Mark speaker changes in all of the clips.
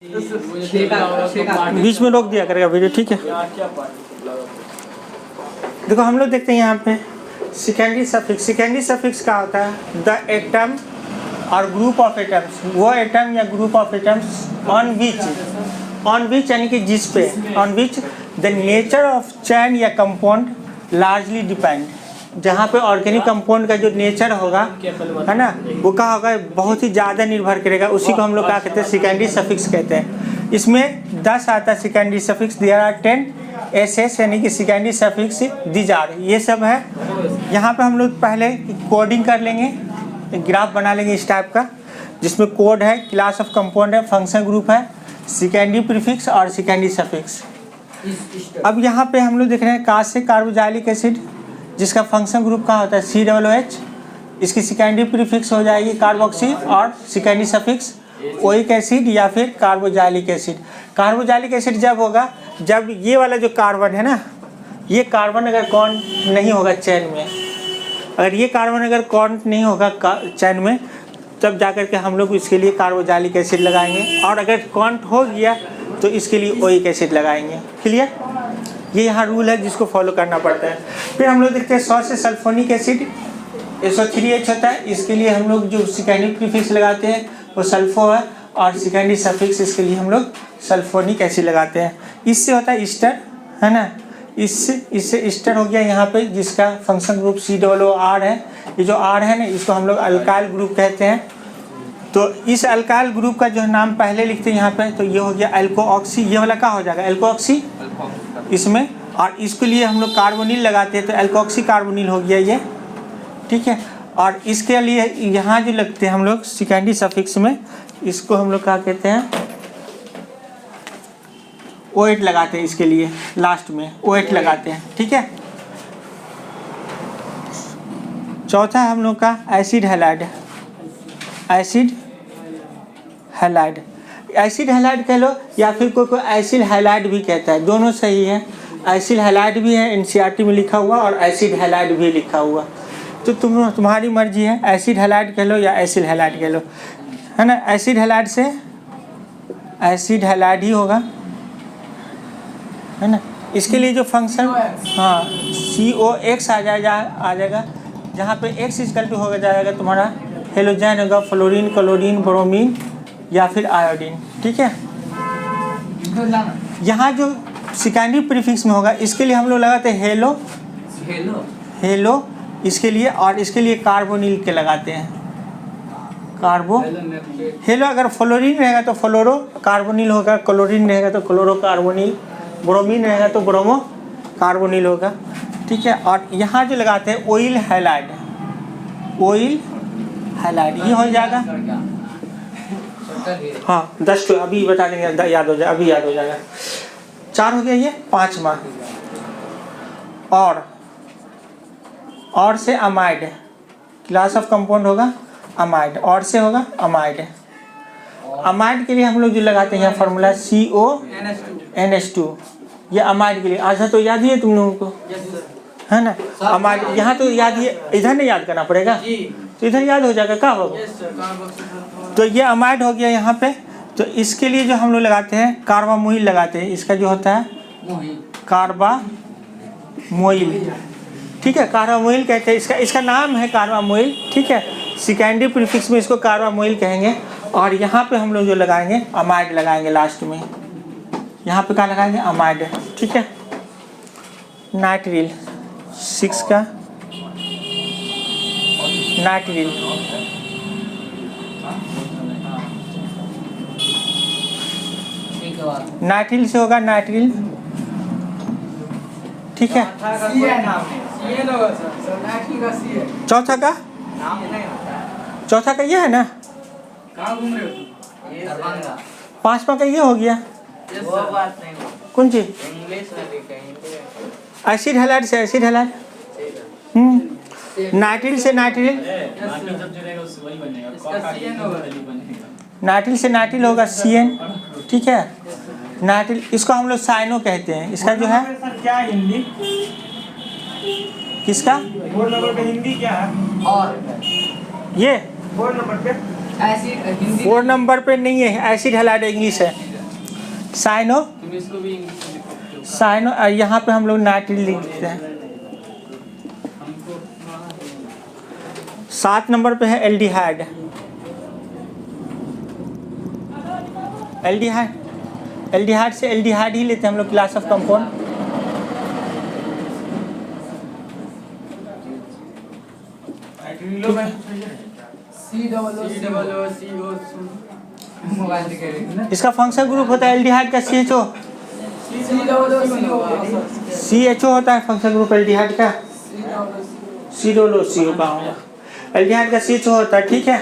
Speaker 1: बीच में रोक दिया करेगा वीडियो, ठीक है। देखो हम लोग देखते हैं यहाँ पे सेकेंडरी सफिक्स। सेकेंडरी सफिक्स का होता है द एटम और ग्रुप ऑफ एटम्स, वो एटम या group of atoms on which यानी कि जिस पे, on which the nature of chain या कंपाउंड लार्जली डिपेंड, जहाँ पे ऑर्गेनिक कंपाउंड का जो नेचर होगा है ना, वो क्या होगा, बहुत ही ज़्यादा निर्भर करेगा, उसी को हम लोग क्या कहते हैं, सेकेंडरी सफिक्स कहते हैं। इसमें 10 आता है secondary suffix. There are 10 S यानी कि सेकेंडरी सफिक्स दीज आर, ये सब है। यहाँ पे हम लोग पहले कोडिंग कर लेंगे, एक ग्राफ बना लेंगे इस टाइप का, जिसमें कोड है, क्लास ऑफ कंपाउंड है, फंक्शन ग्रुप है, सेकेंडरी प्रीफिक्स और सेकेंडरी सफिक्स। अब यहाँ पे हम लोग देख रहे हैं काश से कार्बोक्सिलिक एसिड, जिसका फंक्शन ग्रुप का होता है COOH, इसकी सेकेंडरी प्रीफिक्स हो जाएगी कार्बोक्सी और सेकेंडरी सफिक्स ओइक एसिड या फिर कार्बोक्सिलिक एसिड। कार्बोक्सिलिक एसिड जब होगा जब ये वाला जो कार्बन है ना, ये कार्बन अगर काउंट नहीं होगा चैन में, अगर ये कार्बन अगर काउंट नहीं होगा चैन में, तब जाकर के हम लोग इसके लिए कार्बोक्सिलिक एसिड लगाएंगे, और अगर काउंट हो गया तो इसके लिए ओइक एसिड लगाएंगे। क्लियर? ये यहाँ रूल है जिसको फॉलो करना पड़ता है। फिर हम लोग देखते हैं 100 से सल्फोनिक एसिड SO3H होता है, इसके लिए हम लोग जो सेकेंडरी प्रीफिक्स लगाते हैं वो सल्फो है, और सेकेंडरी सफिक्स इसके लिए हम लोग सल्फोनिक एसिड लगाते हैं। इससे होता है ईस्टर, है ना, इससे ईस्टर हो गया यहाँ पे, जिसका फंक्शन ग्रुप COOR है। ये जो R है ना, इसको हम लोग अल्काइल ग्रुप कहते हैं। तो इस अल्काइल ग्रुप का जो नाम पहले लिखते हैं यहाँ पे, तो ये हो गया एल्कोऑक्सी, ये वाला क्या हो जाएगा, एल्कोऑक्सी इसमें, और इसके लिए हम लोग कार्बोनिल लगाते हैं, तो एल्कोऑक्सी कार्बोनिल हो गया ये, ठीक है। और इसके लिए यहाँ जो लगते हैं हम लोग सेकेंडरी सफिक्स में, इसको हम लोग क्या कहते हैं, OH लगाते हैं, इसके लिए लास्ट में OH लगाते हैं, ठीक है। चौथा हम लोग का acid halide, acid halide, acid halide कह लो या फिर कोई एसिड हैलाइड भी कहता है, दोनों सही है। एसिड हैलाइड भी है NCERT में लिखा हुआ, और एसिड हैलाइड भी लिखा हुआ, तो तुम्हारी मर्जी है, एसिड हैलाइड कह लो या एसिड हैलाइड कह लो, है ना। एसिड हैलाइड से एसिड हैलाइड ही होगा, है ना। इसके लिए जो फंक्शन, हाँ, COX आ जाएगा, जहाँ पे X इक्वल टू होगा जाएगा तुम्हारा हेलोजन होगा, फ्लोरीन, क्लोरीन, ब्रोमीन या फिर आयोडीन, ठीक है। यहाँ जो सेकेंडरी प्रीफिक्स में होगा, इसके लिए हम लोग लगाते हैं हेलो इसके लिए, और इसके लिए कार्बोनिल के लगाते हैं, हेलो। अगर फ्लोरीन रहेगा तो फ्लोरो कार्बोनिल होगा, क्लोरीन रहेगा तो क्लोरो कार्बोनिल, ब्रोमीन रहेगा तो ब्रोमो कार्बोनिल होगा, ठीक है। और यहाँ जो लगाते हैं ऑयल हैलाइड, ये हो जाएगा, हाँ 10 तो अभी बता देंगे, याद हो जाए, अभी याद हो जाएगा। 4 हो गया, ये 5वां। और से अमाइड, क्लास ऑफ कंपाउंड होगा अमाइड, और से होगा अमाइड। अमाइड के लिए हम लोग जो लगाते हैं यहाँ फार्मूला CONH2, ये अमाइड के लिए। अच्छा, तो याद ही है तुम लोगों को, है ना। अमाइड यहाँ तो याद ही, इधर नहीं याद करना पड़ेगा, तो इधर याद हो जाएगा, क्या होगा। तो ये अमाइड हो गया यहाँ पे। तो इसके लिए जो हम लोग लगाते हैं कार्बामोइल लगाते हैं, इसका जो होता है कार्बामोइल, ठीक है, कार्बामोइल कहते हैं, इसका नाम है कार्बामोइल, ठीक है। सेकेंडरी प्रीफिक्स में इसको कार्बामोइल कहेंगे। और यहाँ पे हम लोग जो लगाएंगे अमाइड लगाएंगे लास्ट में, यहाँ पे क्या लगाएंगे, अमाइड, ठीक है। नाइट्रिल 6 का नाइट्रिल, नाइट्रिल से होगा नाइट्रिल, ठीक है। चौथा का ये है ना, 5वां का ये हो गया, कौन सी एसिड हैलाइड से एसिड हैलाइड, नाइट्रिल से नाइट्रिल, नाइट्रिल से नाइट्रिल होगा CN, ठीक है। नाइट्रिल, इसको हम लोग साइनो कहते हैं, इसका जो है क्या हिंदी, किसका बोर्ड नंबर पे हिंदी क्या है, और ये बोर्ड नंबर पे 4 नंबर पे नहीं है, एसिड हैलाइड इंग्लिश है। साइनो
Speaker 2: तुम इसको भी इंग्लिश में लिखो।
Speaker 1: साइनो, यहाँ पे हम लोग नाइट्रिल लिख देते हैं। 7 नंबर पे है एल्डिहाइड। एल्डिहाइड से एल्डिहाइड ही लेते हैं हम लोग क्लास ऑफ कंपाउंड। इसका फंक्शन ग्रुप होता है एल्डिहाइड का CHO। CHO होता है फंक्शन ग्रुप एल्डिहाइड का। CO का होगा एल्डिहाइड का CHO होता है। ठीक है,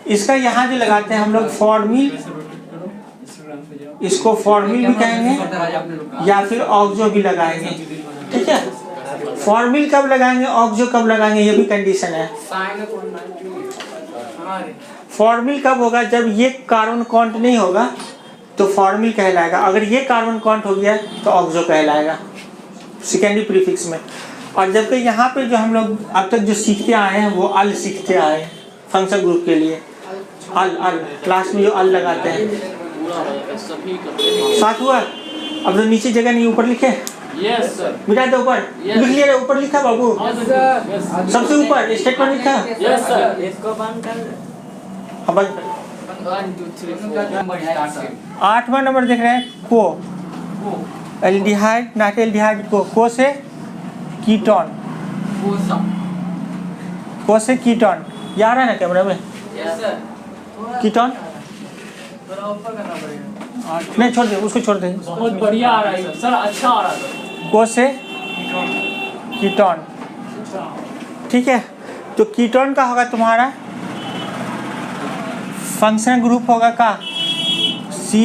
Speaker 1: इसका यहाँ जो लगाते हैं हम लोग फॉर्मिल, इसको फॉर्मिल भी कहेंगे या फिर ऑक्सो भी लगाएंगे। ठीक है, फॉर्मिल कब लगाएंगे, ऑक्सो कब लगाएंगे, ये भी कंडीशन है। फॉर्मिल कब होगा, जब ये कार्बन काउंट नहीं होगा तो फॉर्मिल कहलाएगा, अगर ये कार्बन काउंट हो गया तो ऑक्सो कहलाएगा सेकेंडरी प्रीफिक्स में। और जबकि यहाँ पे जो हम लोग अब तक जो सीखते आए हैं वो अल सीखते आए हैं फंक्शन ग्रुप के लिए। अल क्लास में जो अल लगाते हैं साथ हुआ। अब तो नीचे जगह नहीं, ऊपर लिखे।
Speaker 2: Yes sir.
Speaker 1: मिटा दो ऊपर, लिख लिया, ऊपर लिखा बाबू, सबसे ऊपर स्टेटमेंट लिखा।
Speaker 2: Yes sir. इसको बंद कर।
Speaker 1: अब 8वां नंबर देख रहे हैं, को एल्डिहाइड नाइट्रिल एल्डिहाइड को से कीटोन, को से कीटोन, ये आ रहा है ना कैमरा में।
Speaker 2: Yes sir.
Speaker 1: कीटोन नहीं, छोड़ दे उसको, छोड़ दे।
Speaker 2: बहुत बढ़िया आ रहा है सर, अच्छा आ रहा है।
Speaker 1: को से कीटोन। ठीक है, तो कीटोन का होगा तुम्हारा फंक्शनल ग्रुप होगा का C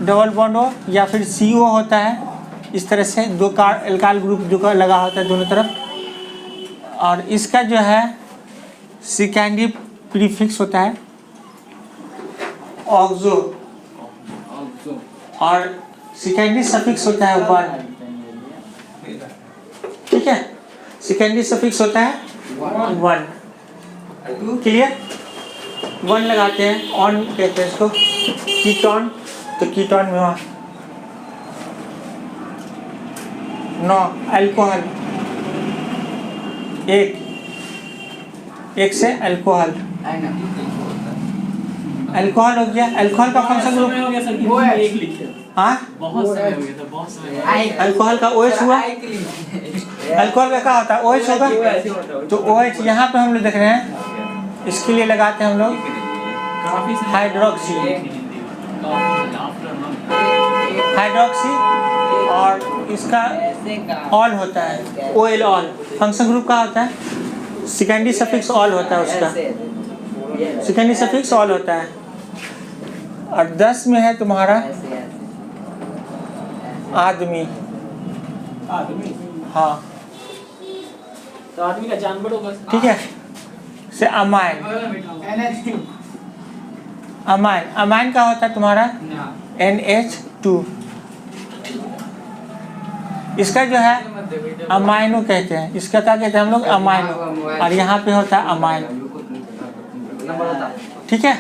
Speaker 1: डबल बॉन्ड O या फिर CO होता है। इस तरह से दो एल्काइल ग्रुप जो लगा होता है दोनों तरफ। और इसका जो है सेकेंडरी प्रीफिक्स होता है ऑक्सो और सेकेंडरी सफिक्स होता है 1। ठीक है, सेकेंडरी सफिक्स होता है 1। क्लियर, 1 लगाते हैं, ऑन कहते हैं इसको कीटोन। तो कीटोन में वहाँ 9 अल्कोहल, एक से अल्कोहल, अल्कोहल हो गया। अल्कोहल का फंक्शन ग्रुप
Speaker 2: हो गया सर, वो एक लिखे।
Speaker 1: हाँ,
Speaker 2: बहुत समय हो गया था, बहुत समय।
Speaker 1: अल्कोहल का OH हुआ। अल्कोहल का क्या होता है, OH होगा। तो OH यहाँ पे हम लोग देख रहे हैं, इसके लिए लगाते हैं हम लोग हाइड्रोक्सी, और इसका ऑल होता है OL ऑल। फंक्शन ग्रुप का होता है सेकेंडरी सफिक्स ऑल होता है, उसका सेकेंडरी सफिक्स ऑल होता है। और 10 में है तुम्हारा आदमी। हाँ,
Speaker 2: तो आदमी का जानवर होगा।
Speaker 1: ठीक है, से अमाइन। अमाइन का होता है तुम्हारा NH2। इसका जो है अमाइनो कहते हैं, इसका क्या कहते हैं हम लोग, अमाइनो। और यहाँ पे होता है अमाइन। ठीक है,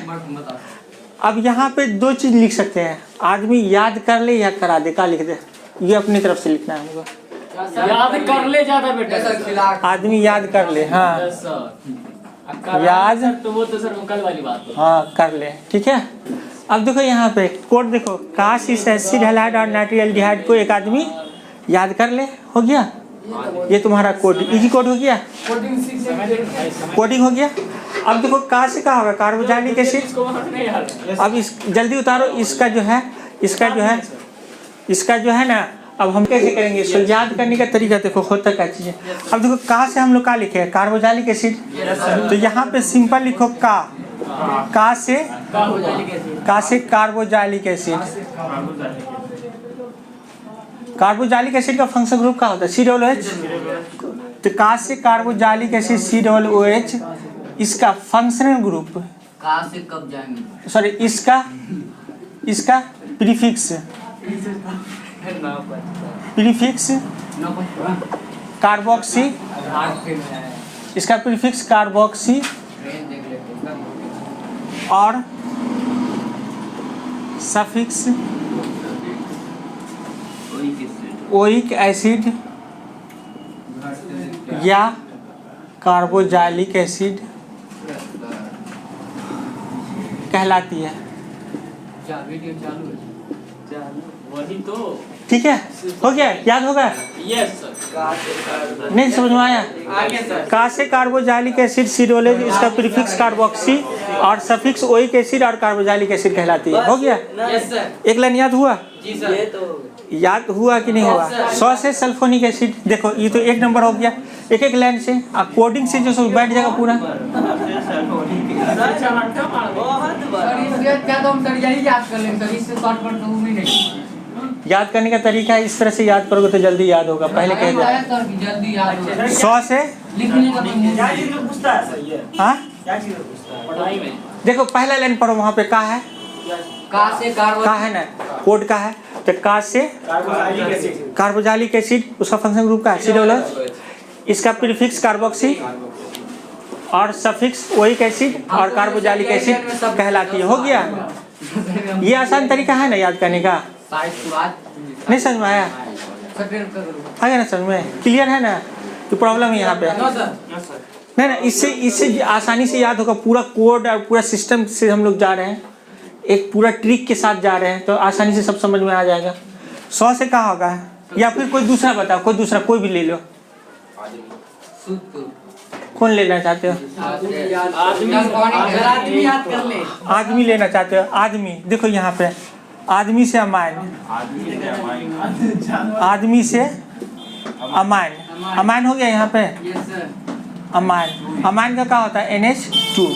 Speaker 1: अब यहाँ पे 2 चीज लिख सकते हैं, आदमी याद कर ले या करा दे। का लिख दे, ये अपनी तरफ से लिखना है हमको।
Speaker 2: याद कर ले ज्यादा बेटा,
Speaker 1: आदमी याद कर ले। हाँ,
Speaker 2: यस सर।
Speaker 1: याद
Speaker 2: तो वो तो सर कल वाली बात है।
Speaker 1: हाँ, कर ले। ठीक है, अब देखो यहाँ पे कोड देखो, काश इस एसिड हैलाइड और नाइट्रिल एल्डिहाइड को एक आदमी याद कर ले, हो गया। ये तुम्हारा कोड, इजी कोड हो गया, कोडिंग हो गया। अब देखो का से क्या होगा, कार्बोजाइलिक एसिड। अब इस जल्दी उतारो, इसका जो है ना, अब हम कैसे करेंगे इसको याद करने का तरीका देखो होता क्या चीज़ है। अब देखो का से हम लोग क्या लिखे, कार्बोजाइलिक एसिड। तो यहाँ पे सिंपल लिखो का से कार्बोजाइलिक एसिड। कार्बोजाइलिक एसिड का फंक्शन ग्रुप क्या होता है, COOH। तो का से कार्बोजाइलिक एसिड COOH, इसका फंक्शनल ग्रुप
Speaker 3: का से कब जाएंगे,
Speaker 1: सॉरी इसका प्रीफिक्स कार्बोक्सी, इसका प्रीफिक्स कार्बोक्सी और सफिक्स ओइक एसिड या कार्बोजाइलिक एसिड कहलाती है।
Speaker 2: वही तो।
Speaker 1: ठीक है, हो गया, याद होगा?
Speaker 2: Yes sir.
Speaker 1: नहीं समझ में आया?
Speaker 2: आगे सर।
Speaker 1: का से कार्बोजाइलिक एसिड सिडोलेज, इसका प्रीफिक्स कार्बोक्सी और सफिक्स ओइक एसिड और कार्बोजाइलिक एसिड कहलाती है। हो गया?
Speaker 2: Yes sir.
Speaker 1: एक लाइन याद हुआ?
Speaker 2: जी सर। ये तो
Speaker 1: याद हुआ कि नहीं हुआ? 100 से सल्फोनिक एसिड, देखो ये तो एक नंबर हो गया। एक एक लाइन से कोडिंग से जो सब बैठ जाएगा पूरा। याद करने का तरीका है, इस तरह से याद करोगे तो जल्दी याद होगा। पहले कह दो 100 से हाँ,
Speaker 2: पढ़ाई में
Speaker 1: देखो पहला लाइन पढ़ो, वहाँ पे का है, का है ना, कोड का है। तो का से कार्बोजाइलिक एसिड, उसका फंक्शन ग्रुप का है सिडोलेज, इसका प्रीफिक्स कार्बोक्सी और सफिक्स ओइक एसिड और कार्बोजाइलिक एसिड कहलाती है। हो गया? ये आसान तरीका है ना याद करने का? नहीं समझ में आया? आ गया ना समझ में? क्लियर है ना? तो प्रॉब्लम है यहाँ पे नहीं ना, इससे आसानी से याद होगा। पूरा कोड और पूरा सिस्टम से हम लोग जा रहे हैं, एक पूरा ट्रिक के साथ जा रहे हैं, तो आसानी से सब समझ में आ जाएगा। 100 से कहाँ होगा? या फिर कोई दूसरा बताओ, कोई दूसरा कोई भी ले लो। कौन लेना चाहते हो? आदमी लेना चाहते हो? आदमी, देखो यहाँ पे आदमी से अमाइन, आदमी से अमाइन, अमाइन हो गया यहाँ पे। अमाइन, अमाइन का क्या होता है? NH2।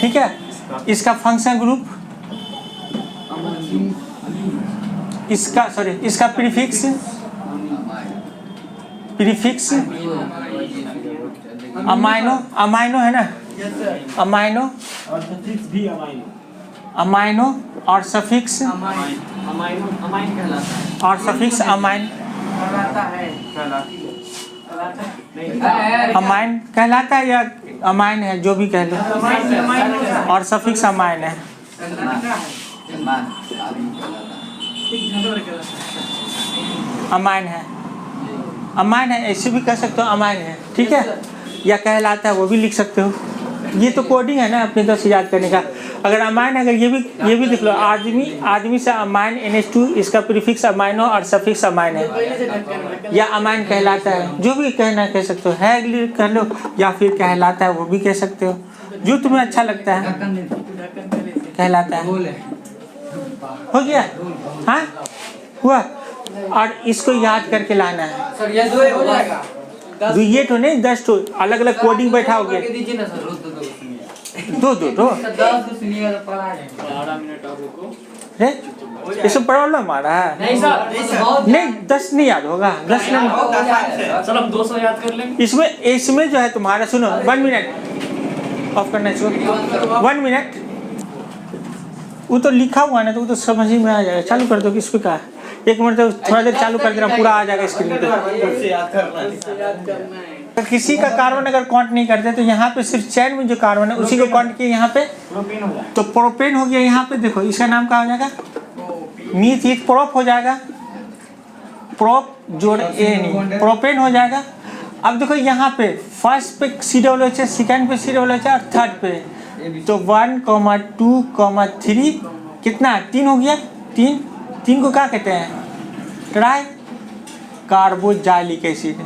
Speaker 1: ठीक है, इसका फंक्शन ग्रुप, इसका सॉरी इसका प्रीफिक्स, प्रीफिक्स अमाइनो, अमाइनो है ना, अमाइनो
Speaker 4: और सफिक्स भी अमाइनो,
Speaker 1: अमाइनो और सफिक्स
Speaker 2: अमाइन कहलाता है।
Speaker 1: और सफिक्स अमाइन, अमाइन कहलाता है या अमाइन है, जो भी कह लो, और सफिक्स अमाइन है। अमाइन है, अमाइन है, ऐसे भी कह सकते हो अमाइन है। ठीक है, या कहलाता है वो भी लिख सकते हो। ये तो कोडिंग है ना अपने तरफ से याद करने का। अगर अमाइन, अगर ये भी देख लो, आदमी, आदमी से अमाइन NH2, इसका प्रीफिक्स अमाइनो और सफिक्स अमाइन है, या अमाइन कहलाता है, जो भी कहना कह सकते हो, है कह लो, या फिर कहलाता है वो भी कह सकते हो, जो तुम्हें अच्छा लगता है। कहलाता है, हो गया? हाँ हुआ? और इसको याद करके लाना है।
Speaker 3: सर ये दो हो जाएगा?
Speaker 1: ये तो नहीं, 10 तो अलग अलग कोडिंग बैठाओगे। दो
Speaker 2: 12 मिनट और रुको।
Speaker 1: इसमें प्रॉब्लम आ रहा है?
Speaker 2: नहीं सर,
Speaker 1: नहीं 10 नहीं याद होगा, 10 नहीं।
Speaker 2: सर हम 200 याद कर लेंगे।
Speaker 1: इसमें जो है तुम्हारा, सुनो 1 मिनट ऑफ करना इसको, 1 मिनट। वो तो लिखा हुआ है ना, तो वो तो समझ ही में आ जाएगा। चालू कर दो कि इसको क्या, 1 मिनट तो थोड़ा देर चालू कर देना, पूरा आ जाएगा स्क्रीन पे। किसी का कार्बन अगर काउंट नहीं करते तो यहाँ पे सिर्फ चैन में जो कार्बन है उसी को काउंट किए यहाँ पे, तो प्रोपेन हो गया। यहाँ पे देखो इसका नाम क्या हो जाएगा? मीथ ईथ प्रोप हो जाएगा, प्रोप जोड़ ए नहीं, प्रोपेन हो जाएगा। अब देखो यहाँ पे फर्स्ट पे C है, सेकंड पे C है और थर्ड पे, तो 1, 2, 3 कितना? 3 हो गया। 3 को क्या कहते हैं? Try carboxylic acid,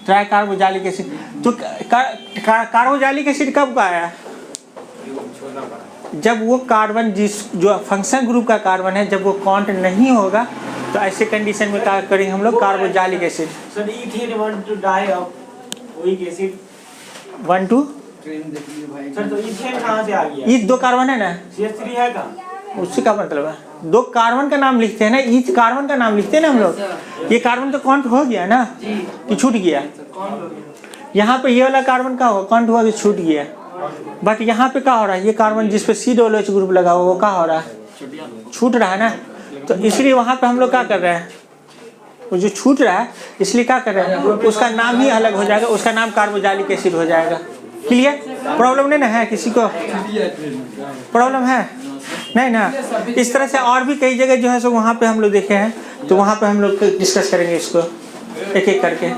Speaker 1: try carboxylic acid. तो कार्बोजाइलिक एसिड कब का आया? जब वो कार्बन जो फंक्शन ग्रुप का कार्बन है, जब वो काउंट नहीं होगा, तो ऐसे कंडीशन में क्या करेंगे हम लोग? Carboxylic acid.
Speaker 4: Sir ethane want to die off oic acid
Speaker 1: 1 2।
Speaker 4: Sir तो इथेन कहाँ से आ गया?
Speaker 1: ईथ 2 कार्बन है ना,
Speaker 4: CH3 है का?
Speaker 1: उससे क्या मतलब है? 2 कार्बन का नाम लिखते हैं ना, ईथ कार्बन का नाम लिखते हैं ना हम लोग। ये कार्बन तो काउंट हो गया ना कि छूट गया? यहाँ पे ये वाला कार्बन का होगा, काउंट हुआ कि छूट गया। बट यहाँ पे क्या हो रहा है? ये कार्बन जिस पे C ग्रुप लगा हुआ वो क्या हो रहा है? छूट रहा है ना। तो इसलिए वहाँ पे हम लोग क्या कर रहे हैं? वो जो छूट रहा है, इसलिए क्या कर रहे हैं? उसका नाम ही अलग हो जाएगा, उसका नाम कार्बोजाइलिक एसिड हो जाएगा। क्लियर? प्रॉब्लम नहीं ना है? किसी को प्रॉब्लम है? नहीं ना, इस तरह से और भी कई जगह जो है सो वहाँ पे हम लोग देखे हैं, तो वहाँ पे हम लोग डिस्कस करेंगे इसको एक एक करके।